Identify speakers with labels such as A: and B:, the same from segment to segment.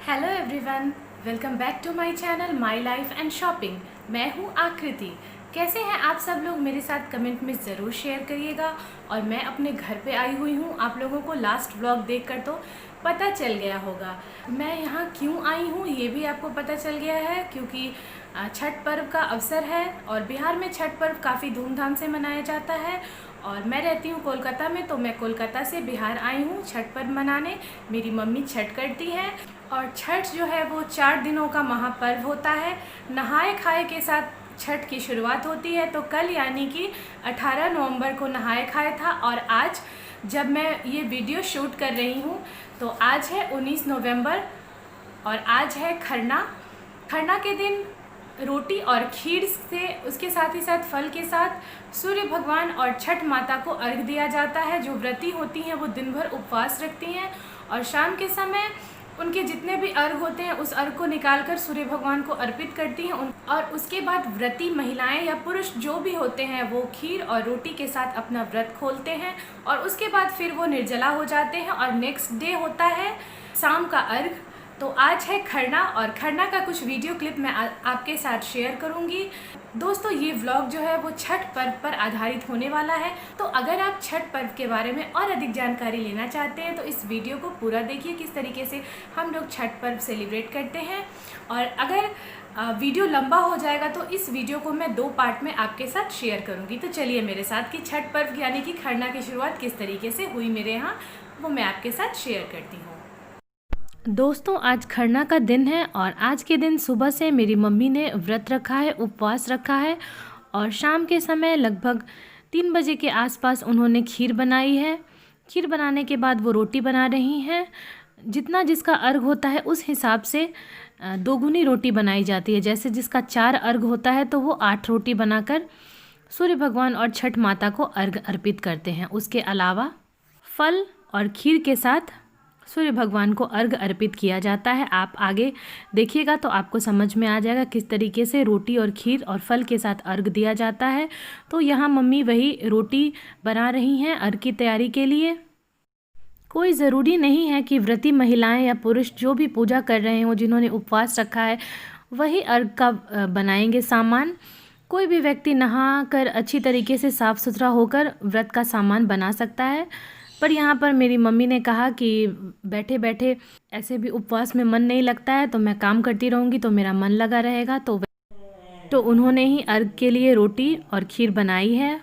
A: Hello everyone, welcome back to my channel my life and shopping. मैं हूँ आकृति। कैसे हैं आप सब लोग? मेरे साथ कमेंट में ज़रूर शेयर करिएगा। और मैं अपने घर पे आई हुई हूँ। आप लोगों को लास्ट व्लॉग देखकर तो पता चल गया होगा मैं यहाँ क्यों आई हूँ, ये भी आपको पता चल गया है क्योंकि छठ पर्व का अवसर है और बिहार में छठ पर्व काफ़ी धूमधाम से मनाया जाता है। और मैं रहती हूँ कोलकाता में, तो मैं कोलकाता से बिहार आई हूँ छठ पर्व मनाने। मेरी मम्मी छठ करती है और छठ जो है वो 4 दिनों का महापर्व होता है। नहाए खाए के साथ छठ की शुरुआत होती है। तो कल यानी कि 18 नवंबर को नहाए खाए था और आज जब मैं ये वीडियो शूट कर रही हूँ तो आज है 19 नवंबर और आज है खरना। खरना के दिन रोटी और खीर से, उसके साथ ही साथ फल के साथ सूर्य भगवान और छठ माता को अर्घ दिया जाता है। जो व्रती होती हैं वो दिन भर उपवास रखती हैं और शाम के समय उनके जितने भी अर्घ होते हैं उस अर्घ को निकालकर सूर्य भगवान को अर्पित करती हैं। और उसके बाद व्रती महिलाएं या पुरुष जो भी होते हैं वो खीर और रोटी के साथ अपना व्रत खोलते हैं और उसके बाद फिर वो निर्जला हो जाते हैं और नेक्स्ट डे होता है शाम का अर्घ। तो आज है खरना और खरना का कुछ वीडियो क्लिप मैं आपके साथ शेयर करूंगी। दोस्तों, ये व्लॉग जो है वो छठ पर्व पर आधारित होने वाला है। तो अगर आप छठ पर्व के बारे में और अधिक जानकारी लेना चाहते हैं तो इस वीडियो को पूरा देखिए, किस तरीके से हम लोग छठ पर्व सेलिब्रेट करते हैं। और अगर वीडियो लंबा हो जाएगा तो इस वीडियो को मैं 2 पार्ट में आपके साथ शेयर करूंगी। तो चलिए मेरे साथ कि छठ पर्व यानी कि खरना की शुरुआत किस तरीके से हुई मेरे यहाँ, वो मैं आपके साथ शेयर करती हूँ। दोस्तों, आज खरना का दिन है और आज के दिन सुबह से मेरी मम्मी ने व्रत रखा है, उपवास रखा है और शाम के समय लगभग 3 बजे के आसपास उन्होंने खीर बनाई है। खीर बनाने के बाद वो रोटी बना रही हैं। जितना जिसका अर्घ होता है उस हिसाब से दोगुनी रोटी बनाई जाती है। जैसे जिसका 4 अर्घ होता है तो वो 8 रोटी बनाकर सूर्य भगवान और छठ माता को अर्घ अर्पित करते हैं। उसके अलावा फल और खीर के साथ सूर्य भगवान को अर्घ अर्पित किया जाता है। आप आगे देखिएगा तो आपको समझ में आ जाएगा किस तरीके से रोटी और खीर और फल के साथ अर्घ दिया जाता है। तो यहाँ मम्मी वही रोटी बना रही हैं अर्घ की तैयारी के लिए। कोई ज़रूरी नहीं है कि व्रती महिलाएं या पुरुष जो भी पूजा कर रहे हों, जिन्होंने उपवास रखा है, वही अर्घ का बनाएंगे सामान। कोई भी व्यक्ति नहा कर अच्छी तरीके से साफ़ सुथरा होकर व्रत का सामान बना सकता है। पर यहाँ पर मेरी मम्मी ने कहा कि बैठे बैठे ऐसे भी उपवास में मन नहीं लगता है, तो मैं काम करती रहूँगी तो मेरा मन लगा रहेगा। तो उन्होंने ही अर्घ के लिए रोटी और खीर बनाई है।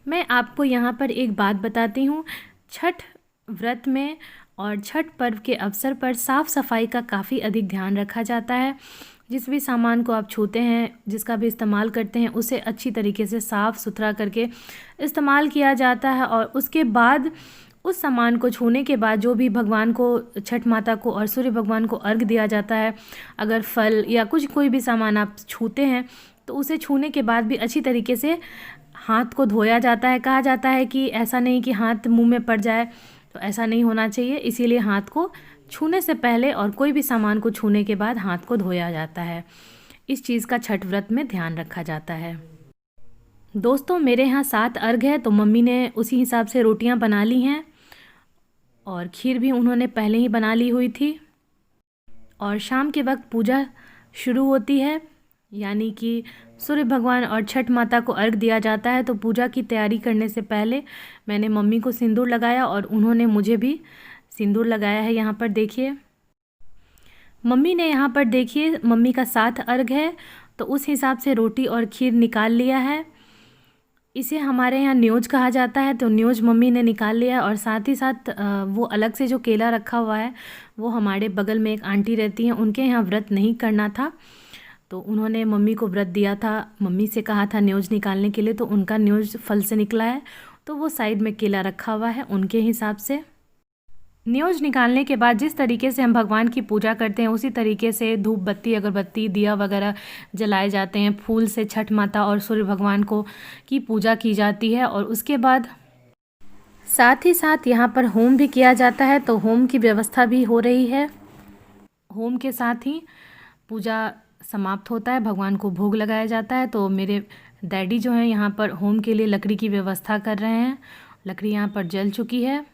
A: मैं आपको यहाँ पर एक बात बताती हूँ। छठ व्रत में और छठ पर्व के अवसर पर साफ़ सफाई का काफ़ी अधिक ध्यान रखा जाता है। जिस भी सामान को आप छूते हैं, जिसका भी इस्तेमाल करते हैं, उसे अच्छी तरीके से साफ़ सुथरा करके इस्तेमाल किया जाता है। और उसके बाद उस सामान को छूने के बाद जो भी भगवान को, छठ माता को और सूर्य भगवान को अर्घ दिया जाता है, अगर फल या कोई भी सामान आप छूते हैं तो उसे छूने के बाद भी अच्छी तरीके से हाथ को धोया जाता है। कहा जाता है कि ऐसा नहीं कि हाथ मुंह में पड़ जाए, तो ऐसा नहीं होना चाहिए। इसीलिए हाथ को छूने से पहले और कोई भी सामान को छूने के बाद हाथ को धोया जाता है। इस चीज़ का छठ व्रत में ध्यान रखा जाता है। दोस्तों, मेरे यहाँ 7 अर्घ है तो मम्मी ने उसी हिसाब से रोटियाँ बना ली हैं और खीर भी उन्होंने पहले ही बना ली हुई थी। और शाम के वक्त पूजा शुरू होती है, यानी कि सूर्य भगवान और छठ माता को अर्घ दिया जाता है। तो पूजा की तैयारी करने से पहले मैंने मम्मी को सिंदूर लगाया और उन्होंने मुझे भी सिंदूर लगाया है। यहाँ पर देखिए मम्मी ने, यहाँ पर देखिए मम्मी का 7 अर्घ है तो उस हिसाब से रोटी और खीर निकाल लिया है। इसे हमारे यहाँ न्योज कहा जाता है, तो न्योज मम्मी ने निकाल लिया। और साथ ही साथ वो अलग से जो केला रखा हुआ है, वो हमारे बगल में एक आंटी रहती हैं, उनके यहाँ व्रत नहीं करना था तो उन्होंने मम्मी को व्रत दिया था। मम्मी से कहा था न्योज निकालने के लिए, तो उनका न्योज फल से निकला है, तो वो साइड में केला रखा हुआ है उनके हिसाब से। न्योज निकालने के बाद जिस तरीके से हम भगवान की पूजा करते हैं उसी तरीके से धूप बत्ती, अगरबत्ती, दिया वगैरह जलाए जाते हैं। फूल से छठ माता और सूर्य भगवान को की पूजा की जाती है। और उसके बाद साथ ही साथ यहाँ पर होम भी किया जाता है, तो होम की व्यवस्था भी हो रही है। होम के साथ ही पूजा समाप्त होता है, भगवान को भोग लगाया जाता है। तो मेरे डैडी जो हैं यहाँ पर होम के लिए लकड़ी की व्यवस्था कर रहे हैं। लकड़ी यहाँ पर जल चुकी है।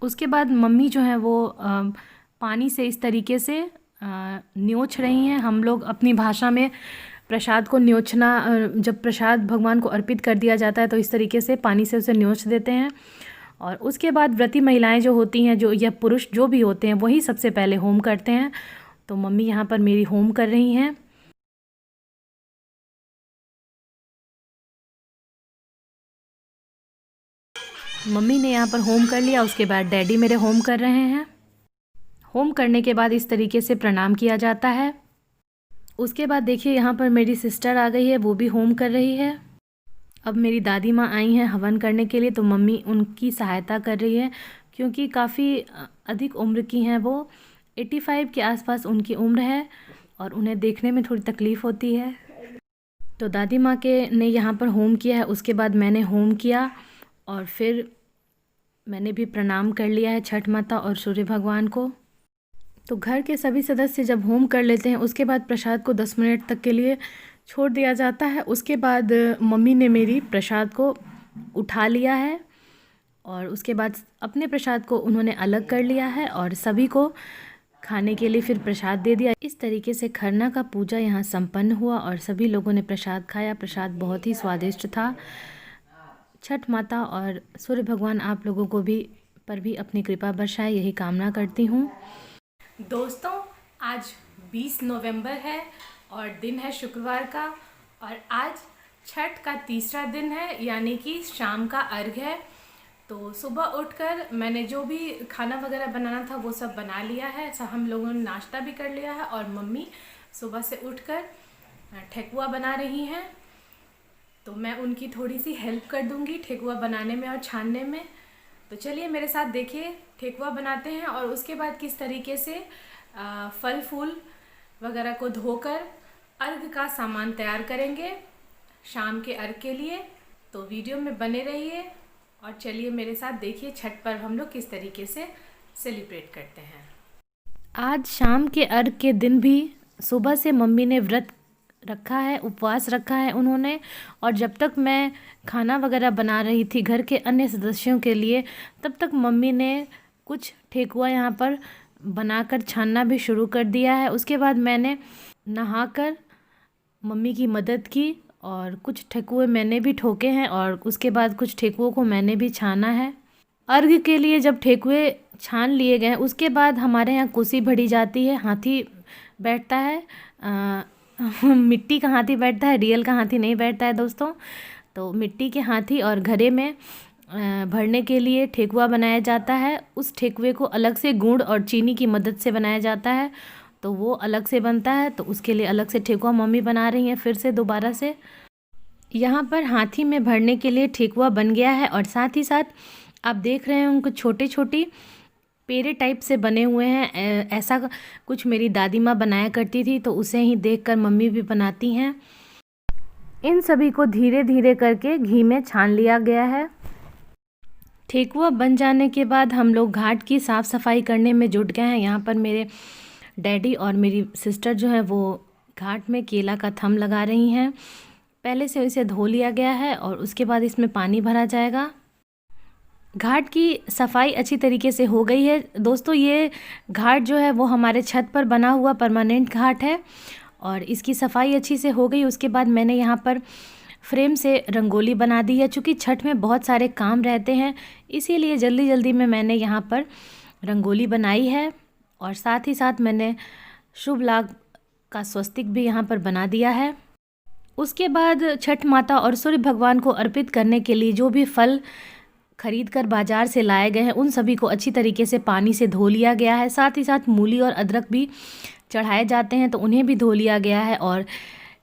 A: उसके बाद मम्मी जो है वो पानी से इस तरीके से न्योछ रही हैं। हम लोग अपनी भाषा में प्रसाद को न्योछना, जब प्रसाद भगवान को अर्पित कर दिया जाता है तो इस तरीके से पानी से उसे न्योछ देते हैं। और उसके बाद व्रती महिलाएं जो होती हैं, जो या पुरुष जो भी होते हैं, वही सबसे पहले होम करते हैं। तो मम्मी यहाँ पर मेरी होम कर रही हैं। मम्मी ने यहाँ पर होम कर लिया, उसके बाद डैडी मेरे होम कर रहे हैं। होम करने के बाद इस तरीके से प्रणाम किया जाता है। उसके बाद देखिए यहाँ पर मेरी सिस्टर आ गई है, वो भी होम कर रही है। अब मेरी दादी माँ आई हैं हवन करने के लिए, तो मम्मी उनकी सहायता कर रही है क्योंकि काफ़ी अधिक उम्र की हैं वो। 85 के आसपास उनकी उम्र है और उन्हें देखने में थोड़ी तकलीफ़ होती है। तो दादी माँ के ने यहाँ पर होम किया है, उसके बाद मैंने होम किया और फिर मैंने भी प्रणाम कर लिया है छठ माता और सूर्य भगवान को। तो घर के सभी सदस्य जब होम कर लेते हैं, उसके बाद प्रसाद को 10 मिनट तक के लिए छोड़ दिया जाता है। उसके बाद मम्मी ने मेरी प्रसाद को उठा लिया है और उसके बाद अपने प्रसाद को उन्होंने अलग कर लिया है और सभी को खाने के लिए फिर प्रसाद दे दिया। इस तरीके से खरना का पूजा यहाँ संपन्न हुआ और सभी लोगों ने प्रसाद खाया। प्रसाद बहुत ही स्वादिष्ट था। छठ माता और सूर्य भगवान आप लोगों को भी अपनी कृपा बरसाए, यही कामना करती हूँ। दोस्तों, आज 20 नवंबर है और दिन है शुक्रवार का और आज छठ का तीसरा दिन है, यानी कि शाम का अर्घ्य है। तो सुबह उठकर मैंने जो भी खाना वगैरह बनाना था वो सब बना लिया है। हम लोगों ने नाश्ता भी कर लिया है और मम्मी सुबह से उठकर ठेकुआ बना रही हैं। तो मैं उनकी थोड़ी सी हेल्प कर दूंगी ठेकुआ बनाने में और छानने में। तो चलिए मेरे साथ देखिए, ठेकुआ बनाते हैं और उसके बाद किस तरीके से फल फूल वगैरह को धोकर अर्घ का सामान तैयार करेंगे शाम के अर्घ के लिए। तो वीडियो में बने रहिए और चलिए मेरे साथ देखिए छठ पर्व हम लोग किस तरीके से सेलिब्रेट करते हैं। आज शाम के अर्घ के दिन भी सुबह से मम्मी ने व्रत रखा है, उपवास रखा है उन्होंने। और जब तक मैं खाना वगैरह बना रही थी घर के अन्य सदस्यों के लिए, तब तक मम्मी ने कुछ ठेकुआ यहाँ पर बनाकर छानना भी शुरू कर दिया है। उसके बाद मैंने नहाकर मम्मी की मदद की और कुछ ठेकुए मैंने भी ठोके हैं और उसके बाद कुछ ठेकुओं को मैंने भी छाना है। अर्घ के लिए जब ठेकुए छान लिए गए, उसके बाद हमारे यहाँ कुशी भरी जाती है, हाथी बैठता है। मिट्टी का हाथी बैठता है, रियल का हाथी नहीं बैठता है दोस्तों। तो मिट्टी के हाथी और घड़े में भरने के लिए ठेकुआ बनाया जाता है। उस ठेकुए को अलग से गुड़ और चीनी की मदद से बनाया जाता है, तो वो अलग से बनता है। तो उसके लिए अलग से ठेकुआ मम्मी बना रही हैं फिर से दोबारा से। यहाँ पर हाथी में भरने के लिए ठेकुआ बन गया है और साथ ही साथ आप देख रहे हैं उनको छोटे छोटी पेड़े टाइप से बने हुए हैं। ऐसा कुछ मेरी दादी माँ बनाया करती थी, तो उसे ही देखकर मम्मी भी बनाती हैं। इन सभी को धीरे धीरे करके घी में छान लिया गया है। ठेकुआ बन जाने के बाद हम लोग घाट की साफ़ सफाई करने में जुट गए हैं। यहाँ पर मेरे डैडी और मेरी सिस्टर जो है वो घाट में केला का थम लगा रही हैं। पहले से इसे धो लिया गया है और उसके बाद इसमें पानी भरा जाएगा। घाट की सफाई अच्छी तरीके से हो गई है दोस्तों। ये घाट जो है वो हमारे छत पर बना हुआ परमानेंट घाट है और इसकी सफाई अच्छी से हो गई। उसके बाद मैंने यहाँ पर फ्रेम से रंगोली बना दी है। चूँकि छठ में बहुत सारे काम रहते हैं, इसीलिए जल्दी जल्दी में मैंने यहाँ पर रंगोली बनाई है और साथ ही साथ मैंने शुभ लाभ का स्वस्तिक भी यहाँ पर बना दिया है। उसके बाद छठ माता और सूर्य भगवान को अर्पित करने के लिए जो भी फल खरीद कर बाज़ार से लाए गए हैं, उन सभी को अच्छी तरीके से पानी से धो लिया गया है। साथ ही साथ मूली और अदरक भी चढ़ाए जाते हैं, तो उन्हें भी धो लिया गया है और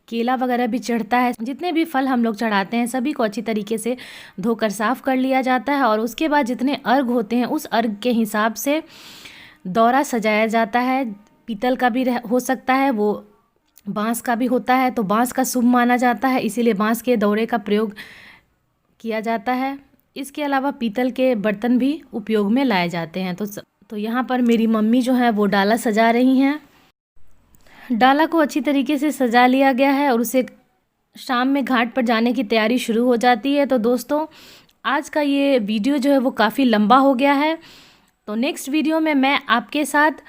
A: केला वगैरह भी चढ़ता है। जितने भी फल हम लोग चढ़ाते हैं सभी को अच्छी तरीके से धोकर साफ़ कर लिया जाता है और उसके बाद जितने अर्घ होते हैं उस अर्घ के हिसाब से दौरा सजाया जाता है। पीतल का भी हो सकता है, वो बांस का भी होता है, तो बांस का शुभ माना जाता है, इसीलिए बांस के दौरे का प्रयोग किया जाता है। इसके अलावा पीतल के बर्तन भी उपयोग में लाए जाते हैं। तो यहाँ पर मेरी मम्मी जो है वो डाला सजा रही हैं। डाला को अच्छी तरीके से सजा लिया गया है और उसे शाम में घाट पर जाने की तैयारी शुरू हो जाती है। तो दोस्तों, आज का ये वीडियो जो है वो काफ़ी लंबा हो गया है। तो नेक्स्ट वीडियो में मैं आपके साथ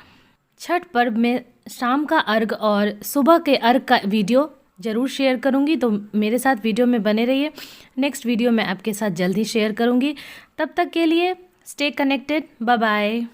A: छठ पर्व में शाम का अर्घ और सुबह के अर्घ का वीडियो ज़रूर शेयर करूंगी, तो मेरे साथ वीडियो में बने रहिए। नेक्स्ट वीडियो मैं आपके साथ जल्द ही शेयर करूंगी। तब तक के लिए स्टे कनेक्टेड। Bye bye.